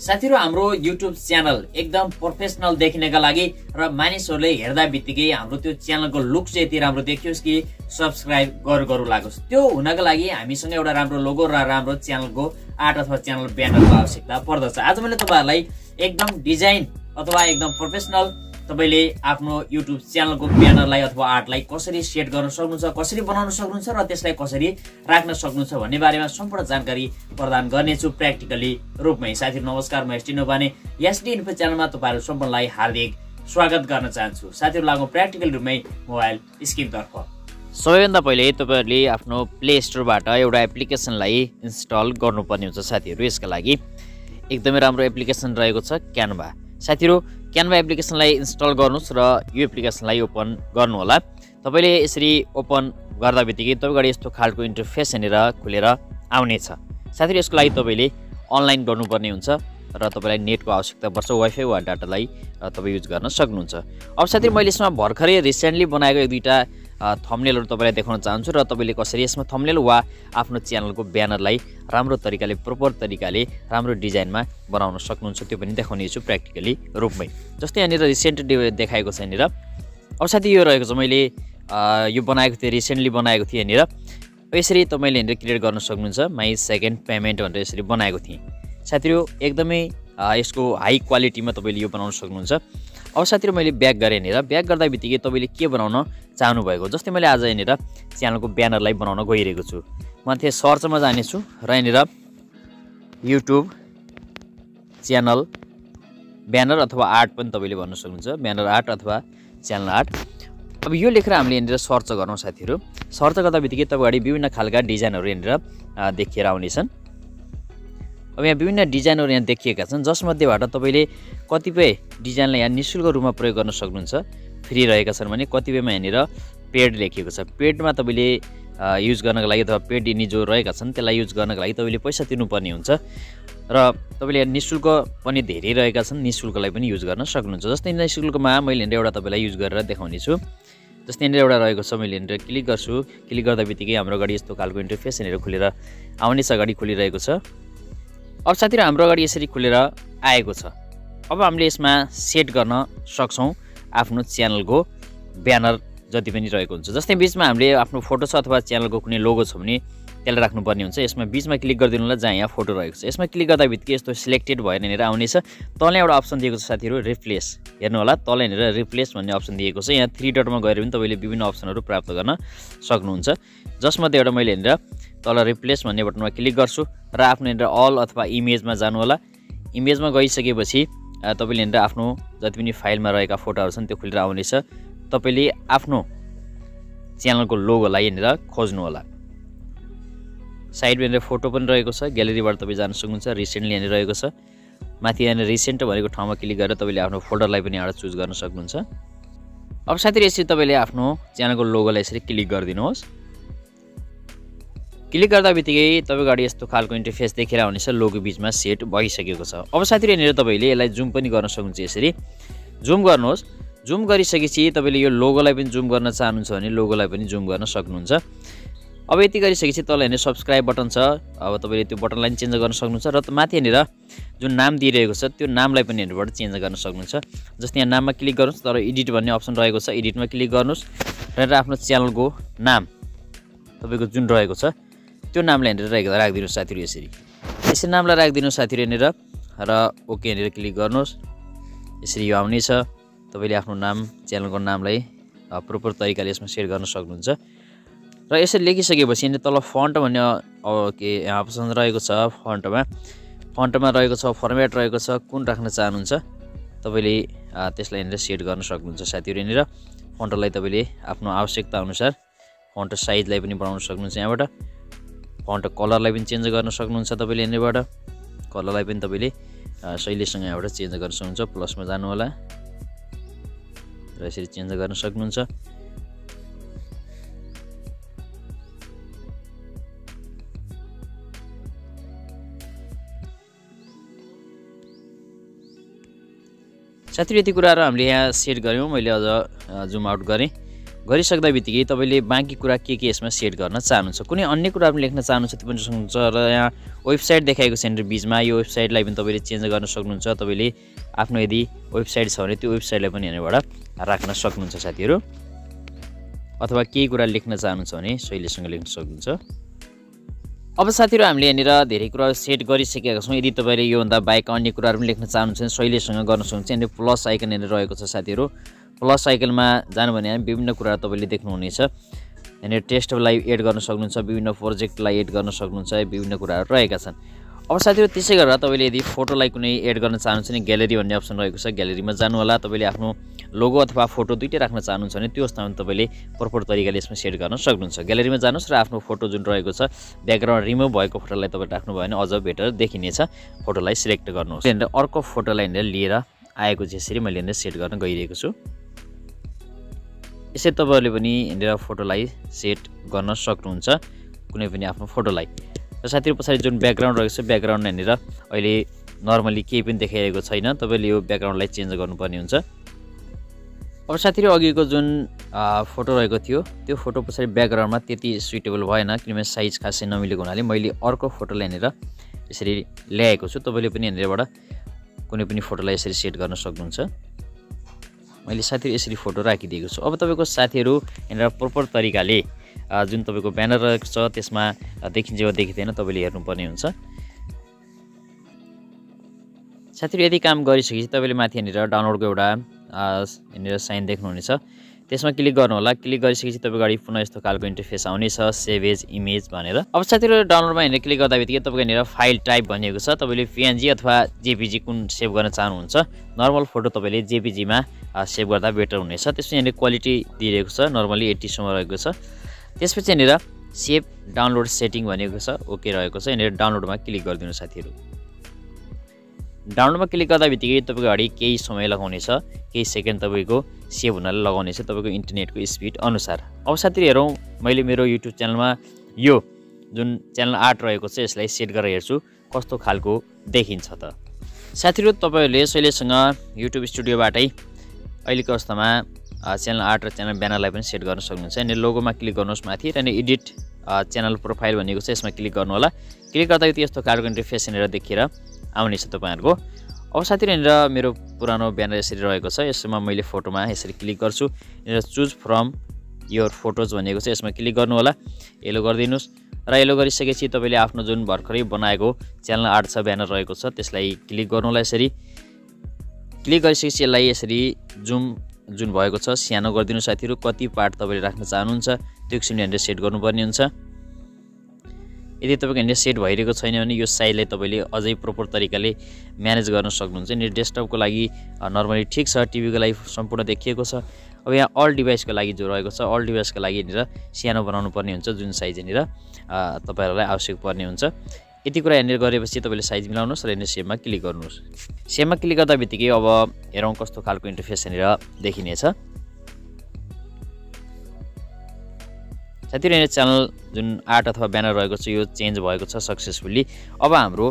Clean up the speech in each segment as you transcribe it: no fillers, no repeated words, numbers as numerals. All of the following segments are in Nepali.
साथीहरु हाम्रो YouTube च्यानल एकदम प्रोफेसनल देखिनका लागि र मानिसहरुले हेर्दा बित्तिकै हाम्रो त्यो च्यानलको लुक चाहिँ यति राम्रो देखियोस् कि सब्स्क्राइब गरु लागोस्। त्यो हुनका लागि हामीसँग एउटा राम्रो लोगो र राम्रो च्यानलको आर्ट अथवा च्यानल ब्यानरको आवश्यकता पर्दछ। आज मैले तपाईहरुलाई एकदम डिजाइन अथवा एकदम प्रोफेसनल तपाईले आफ्नो YouTube च्यानलको ब्यानरलाई अथवा आर्टलाई कसरी सेट गर्न सक्नुहुन्छ, कसरी बनाउन सक्नुहुन्छ र त्यसलाई कसरी राख्न सक्नुहुन्छ भन्ने बारेमा सम्पूर्ण जानकारी प्रदान गर्नेछु प्र्याक्टिकली रूपमै। साथीहरु नमस्कार, म sdinfo sdinfo च्यानलमा तपाईहरु सम्पूर्णलाई हार्दिक स्वागत गर्न चाहन्छु। साथीहरु लागौं प्र्याक्टिकल रूपमै मोबाइल स्क्रिनतर्फ। सबैभन्दा पहिले तपाईहरुले आफ्नो प्ले स्टोरबाट एउटा एप्लिकेसनलाई इन्स्टल गर्नुपर्ने हुन्छ। साथीहरु यसका लागि एकदमै राम्रो एप्लिकेसन रहेको छ क्यानभा। साथीहरु क्यानभा एप्लिकेसनलाई इन्स्टल गर्नुस् र यो एप्लिकेसनलाई ओपन गर्नु होला। तपाईले यसरी ओपन गर्दा बित्तिकै तपाईको यस्तो खालको इन्टरफेस हेरेर खुलेर आउने छ। साथीहरु यसको लागि तपाईले अनलाइन गर्नुपर्ने हुन्छ र तपाईलाई नेटको आवश्यकता पर्छ। वाइफाई वा डाटालाई तपाई युज गर्न सक्नुहुन्छ। अब साथीहरु मैले यसमा भर्खरै रिसेन्टली बनाएको एक दुईटा थम्बनेलहरु तपाईलाई देखाउन चाहन्छु र तपाईले कसरी यसमा थम्बनेल वा आफ्नो च्यानलको ब्यानरलाई राम्रो तरिकाले प्रोपर तरिकाले राम्रो डिजाइनमा बनाउन सक्नुहुन्छ त्यो पनि देखाउने छु प्र्याक्टिकली रूपमै। जस्तै यहाँनिर रिसेन्ट देखाएको छ यहाँनिर। अब साथी यो रहेको छ, मैले यो बनाएको थिएँ, रिसेन्टली बनाएको थिएँ यहाँनिर। यसरी तपाईले यहाँनिर क्रिएट गर्न सक्नुहुन्छ। माई सेकेन्ड पेमेन्ट भनेर यसरी बनाएको थिएँ। साथीहरु एकदमै यसको हाई क्वालिटीमा तपाईले यो बनाउन सक्नुहुन्छ। अब साथीहरु मैले ब्याक गरेँ यहाँनिर। ब्याक गर्दा बित्तिकै तपाईले के बनाउन चाहनु भएको, जस्तै मैले आज यहाँनिर च्यानलको ब्यानरलाई बनाउन गइरहेको छु। म त्यहाँ सर्चमा जानेछु र यहाँनिर YouTube च्यानल ब्यानर अथवा आर्ट पनि तपाईले भन्न सक्नुहुन्छ। ब्यानर आर्ट अथवा च्यानल आर्ट। अब यो लेखेर हामीले यहाँनिर सर्च गरौँ। साथीहरु सर्च गर्दा बित्तिकै तपाईको अगाडि विभिन्न खालका डिजाइनहरु यहाँनिर देखिएर आउनेछन्। अब यहाँ विभिन्न डिजाइनहरु यहाँ देखिएका छन्, जसमध्येबाट तपाईले कतिपय डिजाइनलाई यहाँ निशुल्क रूपमा प्रयोग गर्न सक्नुहुन्छ। फ्री रहेका छन् भने कतिपयमा यहाँनिर पेड लेखिएको छ। पेडमा तपाईले युज गर्नको लागि अथवा पेड यिनी जो रहेका छन् त्यसलाई युज गर्नको लागि तपाईले पैसा तिर्नुपर्ने हुन्छ र तपाईले यहाँ निशुल्क पनि धेरै रहेका छन्, निशुल्कलाई पनि युज गर्न सक्नुहुन्छ। जस्तै निशुल्कमा मैले एउटा तपाईलाई युज गरेर देखाउने छु। जस्तै यहाँनिर एउटा रहेको छ, मैले यहाँनिर क्लिक गर्छु। क्लिक गर्दा बित्तिकै हाम्रो अगाडि यस्तो खालको इन्टरफेस यहाँनिर खुलेर आउने छ, अगाडि खुलिरहेको छ। अब साथीहरु हाम्रो अगाडि यसरी खुलेर आएको छ। अब हामीले यसमा सेट गर्न सक्छौं आफ्नो च्यानलको ब्यानर जति पनि रहेको हुन्छ। जस्तै बीचमा हामीले आफ्नो फोटो छ अथवा च्यानलको कुनै लोगो छ भने त्यसलाई राख्नुपर्ने हुन्छ। यसमा बीचमा क्लिक गरिदिनु होला जहाँ यहाँ फोटो रहेको छ। यसमा क्लिक गर्दा बित्तिकै यस्तो सिलेक्टेड भएर यहाँनिर आउने छ। तल एउटा अप्सन दिएको छ साथीहरु, रिप्लेस। हेर्नु होला तल यहाँनिर रिप्लेस भन्ने अप्सन दिएको छ। यहाँ 3 डटमा गएर पनि तपाईले विभिन्न अप्सनहरु प्राप्त गर्न सक्नुहुन्छ। जसमध्ये एउटा मैले यहाँनिर तल रिप्लेस भन्ने बटनमा क्लिक गर्छु र आफ्नो यहाँनिर अल अथवा इमेजमा जानु होला। इमेजमा गइसकेपछि तपाईले यहाँनिर आफ्नो जति पनि फाइलमा रहेका फोटोहरु छन् त्यो खुलेर आउनेछ। तपाईले आफ्नो च्यानलको लोगोलाई यहाँनिर खोज्नु होला। साइडमा यहाँनिर फोटो पनि रहेको छ, ग्यालेरीबाट तपाई जान सक्नुहुन्छ। रिसेन्टली यहाँनिर रहेको छ। माथि यहाँनिर रिसेन्ट भनेको ठाउँमा क्लिक गरेर तपाईले आफ्नो फोल्डरलाई पनि यहाँ चुज गर्न सक्नुहुन्छ। अब साथीहरु यसरी तपाईले आफ्नो च्यानलको लोगोलाई यसरी क्लिक गरिदिनुहोस्। क्लिक गर्दा बित्तिकै तपाईको अगाडि यस्तो खालको इन्टरफेस देखेर आउनेछ। लोगो बीचमा सेट भइसकेको छ। अब साथीहरु यहाँनिर तपाईले यसलाई जुम पनि गर्न सक्नुहुन्छ। यसरी जुम गर्नुहोस्। जुम गरिसकेपछि तपाईले यो लोगोलाई पनि जुम गर्न चाहनुहुन्छ भने लोगोलाई पनि जुम गर्न सक्नुहुन्छ। अब यति गरिसकेपछि तल हेर्ने सब्स्क्राइब बटन छ। अब तपाईले त्यो बटनलाई पनि चेन्ज गर्न सक्नुहुन्छ र माथि यहाँनिर जुन नाम दिइरहेको छ त्यो नामलाई पनि यहाँबाट चेन्ज गर्न सक्नुहुन्छ। जस्तै यहाँ नाममा क्लिक गर्नुहोस्, तर एडिट भन्ने अप्सन रहेको छ। एडिटमा क्लिक गर्नुहोस् र आफ्नो च्यानलको नाम तपाईको जुन रहेको छ त्यो नामलाई यहाँनिर राखिदिनुहोस् साथीहरु। यसरी नामलाई राखिदिनुहोस् साथीहरु यहाँनिर र ओके यहाँनिर क्लिक गर्नुहोस्। यसरी यो आउने छ। तपाईले आफ्नो नाम च्यानलको नामलाई प्रोपर तरिकाले यसमा सेट गर्न सक्नुहुन्छ। र यसरी लेखिसकेपछि यहाँनिर तल फन्ट भन्ने यहाँ अप्सन रहेको छ। फन्टमा रहेको छ, फर्मेट रहेको छ, कुन राख्न चाहनुहुन्छ तपाईले त्यसलाई यहाँनिर सेट गर्न सक्नुहुन्छ साथीहरु। यहाँनिर फन्टलाई तपाईले आफ्नो आवश्यकता अनुसार फन्ट साइजलाई पनि बढाउन सक्नुहुन्छ। यहाँबाट फन्ट कलरलाई पनि चेन्ज गर्न सक्नुहुन्छ तपाईले। यहाँनिरबाट कलरलाई पनि तपाईले शैलीसँग यहाँबाट चेन्ज गर्न सक्नुहुन्छ। प्लसमा जानु होला र यसरी चेन्ज गर्न सक्नुहुन्छ। साथीहरु यति कुराहरु हामीले यहाँ सेट गर्यौं। मैले अझ जुम आउट गरेँ गरिसक्दा बित्तिकै तपाईँले बाँकी कुरा के यसमा सेट गर्न चाहनुहुन्छ, कुनै अन्य कुरा पनि लेख्न चाहनुहुन्छ त्यो पनि सक्नुहुन्छ। र यहाँ वेबसाइट देखाएको छ बिचमा, यो वेबसाइटलाई पनि तपाईँले चेन्ज गर्न सक्नुहुन्छ। तपाईँले आफ्नो यदि वेबसाइट छ भने त्यो वेबसाइटलाई पनि यहाँबाट राख्न सक्नुहुन्छ साथीहरू, अथवा केही कुरा लेख्न चाहनुहुन्छ भने शैलीसँग लेख्न सक्नुहुन्छ। अब साथीहरू हामीले यहाँनिर धेरै कुरा सेट गरिसकेका छौँ। यदि तपाईँले योभन्दा बाहेक अन्य कुराहरू पनि लेख्न चाहनुहुन्छ भने शैलीसँग गर्न सक्नुहुन्छ। यहाँनिर प्लस आइकन यहाँनिर रहेको छ साथीहरू, प्लस आइकनमा जानु भने विभिन्न कुराहरू तपाईँले देख्नुहुनेछ। यहाँनिर टेस्टलाई एड गर्न सक्नुहुन्छ, विभिन्न प्रोजेक्टलाई एड गर्न सक्नुहुन्छ, विभिन्न कुराहरू रहेका छन्। अब साथीहरू त्यसै गरेर तपाईँले यदि फोटोलाई कुनै एड गर्न चाहनुहुन्छ भने ग्यालेरी भन्ने अप्सन रहेको छ, ग्यालेरीमा जानु होला। तपाईँले आफ्नो लोगो अथवा फोटो दुइटै राख्न चाहनुहुन्छ भने त्यो अवस्थामा तपाईँले प्रपर तरिकाले यसमा सेट गर्न सक्नुहुन्छ। ग्यालेरीमा जानुहोस् र आफ्नो फोटो जुन रहेको छ ब्याकग्राउन्ड रिमुभ भएको फोटोलाई तपाईँ राख्नुभयो भने अझ बेटर देखिनेछ। फोटोलाई सिलेक्ट गर्नुहोस्। यहाँनिर अर्को फोटोलाई लिएर आएको जसरी मैले यहाँनिर सेट गर्न गइरहेको छु। यसरी तपाईँहरूले पनि यहाँनिर फोटोलाई सेट गर्न सक्नुहुन्छ, कुनै पनि आफ्नो फोटोलाई। र साथीहरू पछाडि जुन ब्याकग्राउन्ड रहेको छ ब्याकग्राउन्ड यहाँनिर अहिले नर्मली केही पनि देखाइरहेको छैन, तपाईँले यो ब्याकग्राउन्डलाई चेन्ज गर्नुपर्ने हुन्छ। अब साथीहरू अघिको जुन फोटो रहेको थियो त्यो फोटो पछाडि ब्याकग्राउन्डमा त्यति सुइटेबल भएन, किनभने साइज खासै नमिलेको हुनाले मैले अर्को फोटोलाई यहाँनिर यसरी ल्याएको छु। तपाईँले पनि यहाँनिरबाट कुनै पनि फोटोलाई यसरी सेट गर्न सक्नुहुन्छ। मैले साथीहरू यसरी फोटो राखिदिएको छु। अब तपाईँको साथीहरू यहाँनिर प्रपर तरिकाले जुन तपाईँको ब्यानर रहेको छ त्यसमा देखिन्छ वा देखिँदैन तपाईँले हेर्नुपर्ने हुन्छ। साथीहरू यदि काम गरिसकेपछि तपाईँले माथि यहाँनिर डाउनलोडको एउटा यहाँनिर साइन देख्नुहुनेछ, त्यसमा क्लिक गर्नु होला। क्लिक गरिसकेपछि तपाईँको अगाडि पुनः यस्तो खालको इन्टरफेस आउनेछ, सेभ एज इमेज भनेर। अब साथीहरू डाउनलोडमा यहाँनिर क्लिक गर्दा बित्तिकै तपाईँको यहाँनिर फाइल टाइप भनिएको छ। तपाईँले पिएनजी अथवा जेपीजी कुन सेभ गर्न चाहनुहुन्छ। नर्मल फोटो तपाईँले जेपीजीमा सेभ गर्दा बेटर हुनेछ। त्यसपछि यहाँनिर क्वालिटी दिइरहेको छ, नर्मली 80 सम्म रहेको छ। त्यसपछि यहाँनिर सेभ डाउनलोड सेटिङ भनेको छ, ओके रहेको छ। यहाँनिर डाउनलोडमा क्लिक गरिदिनु साथीहरू। डाउनलोडमा क्लिक गर्दा बित्तिकै तपाईँको अगाडि केही समय लगाउनेछ, केही सेकेन्ड तपाईँको सेभ हुनलाई लगाउनेछ तपाईँको इन्टरनेटको स्पिड अनुसार। अब साथीहरू हेरौँ, मैले मेरो युट्युब च्यानलमा यो जुन च्यानल आर्ट रहेको छ यसलाई सेट गरेर हेर्छु कस्तो खालको देखिन्छ त। साथीहरू तपाईँहरूले शैलीसँग युट्युब स्टुडियोबाटै अहिलेको अवस्थामा च्यानल आर्ट र च्यानल ब्यानरलाई पनि सेट गर्न सक्नुहुन्छ। यहाँनिर लोगोमा क्लिक गर्नुहोस् माथि र एडिट च्यानल प्रोफाइल भनेको छ, यसमा क्लिक गर्नु होला। क्लिक गर्दा यस्तो खालको इन्टरफेस यहाँनिर देखेर आउनेछ तपाईँहरूको। अब साथीहरू यहाँनिर मेरो पुरानो ब्यानर यसरी रहेको छ, यसमा मैले फोटोमा यसरी क्लिक गर्छु। यहाँनिर चुज फ्रम योर फोटोज भनेको छ, यसमा क्लिक गर्नु होला। येलो गरिदिनुहोस् र येलो गरिसकेपछि तपाईँले आफ्नो जुन भर्खरै बनाएको च्यानल आर्ट छ ब्यानर रहेको छ त्यसलाई क्लिक गर्नु होला। यसरी क्लिक गरिसकेपछि यसलाई यसरी जुन भएको छ सानो गरिदिनु साथीहरू। कति पार्ट तपाईँले राख्न चाहनुहुन्छ त्यो किसिमले यहाँनिर सेट गर्नुपर्ने हुन्छ। यदि तपाईँको यहाँनिर सेट भइरहेको छैन भने यो साइजलाई तपाईँले अझै प्रोपर तरिकाले म्यानेज गर्न सक्नुहुन्छ। यहाँनिर डेस्कटपको लागि नर्मली ठिक छ, टिभीको लागि सम्पूर्ण देखिएको छ। अब यहाँ अल डिभाइसको लागि जो रहेको छ अल डिभाइसको लागि यहाँनिर सानो बनाउनु पर्ने हुन्छ, जुन साइज यहाँनिर तपाईँहरूलाई आवश्यक पर्ने हुन्छ। यति कुरा यहाँनिर गरेपछि तपाईँले साइज मिलाउनुहोस् र यहाँनिर सेभमा क्लिक गर्नुहोस्। सेभमा क्लिक गर्दा बित्तिकै अब हेरौँ कस्तो खालको इन्टरफेस यहाँनिर देखिनेछ। साथीहरू यहाँनिर च्यानल जुन आर्ट अथवा ब्यानर रहेको छ यो चेन्ज भएको छ सक्सेसफुल्ली। अब हाम्रो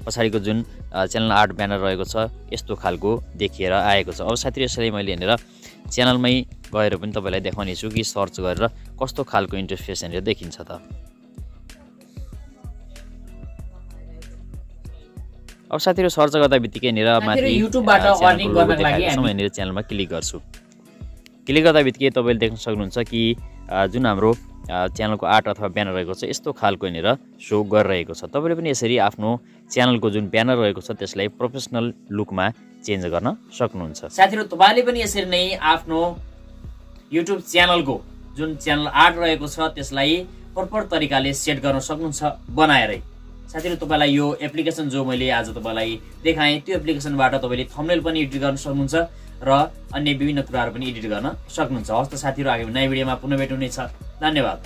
पछाडिको जुन च्यानल आर्ट ब्यानर रहेको छ यस्तो खालको देखिएर आएको छ। अब साथीहरू यसरी मैले यहाँनिर च्यानलमै गएर पनि तपाईँलाई देखाउने छु कि सर्च गरेर कस्तो खालको इन्टरफेस यहाँनिर देखिन्छ त। अब साथीहरू सर्च गर्दा बित्तिकै यहाँनिर माथि युट्युबबाट अर्निङ गर्नको लागि यहाँनिर च्यानलमा क्लिक गर्छु। क्लिक गर्दा बित्तिकै तपाईँले देख्न सक्नुहुन्छ कि जुन हाम्रो च्यानलको आर्ट अथवा ब्यानर रहेको छ यस्तो खालको यहाँनिर सो गरिरहेको छ। तपाईँले पनि यसरी आफ्नो च्यानलको जुन ब्यानर रहेको छ त्यसलाई प्रोफेसनल लुकमा चेन्ज गर्न सक्नुहुन्छ। साथीहरू तपाईँले पनि यसरी नै आफ्नो युट्युब च्यानलको जुन च्यानल आर्ट रहेको छ त्यसलाई प्रपर तरिकाले सेट गर्न सक्नुहुन्छ बनाएरै। साथीहरू तपाईँलाई यो एप्लिकेसन जो मैले आज तपाईँलाई देखाएँ त्यो एप्लिकेसनबाट तपाईँले थम्बनेल पनि एडिट गर्न सक्नुहुन्छ र अन्य विभिन्न कुराहरू पनि एडिट गर्न सक्नुहुन्छ। हस्त साथीहरू आगामी नयाँ भिडियोमा पुनः भेट हुनेछ। धन्यवाद।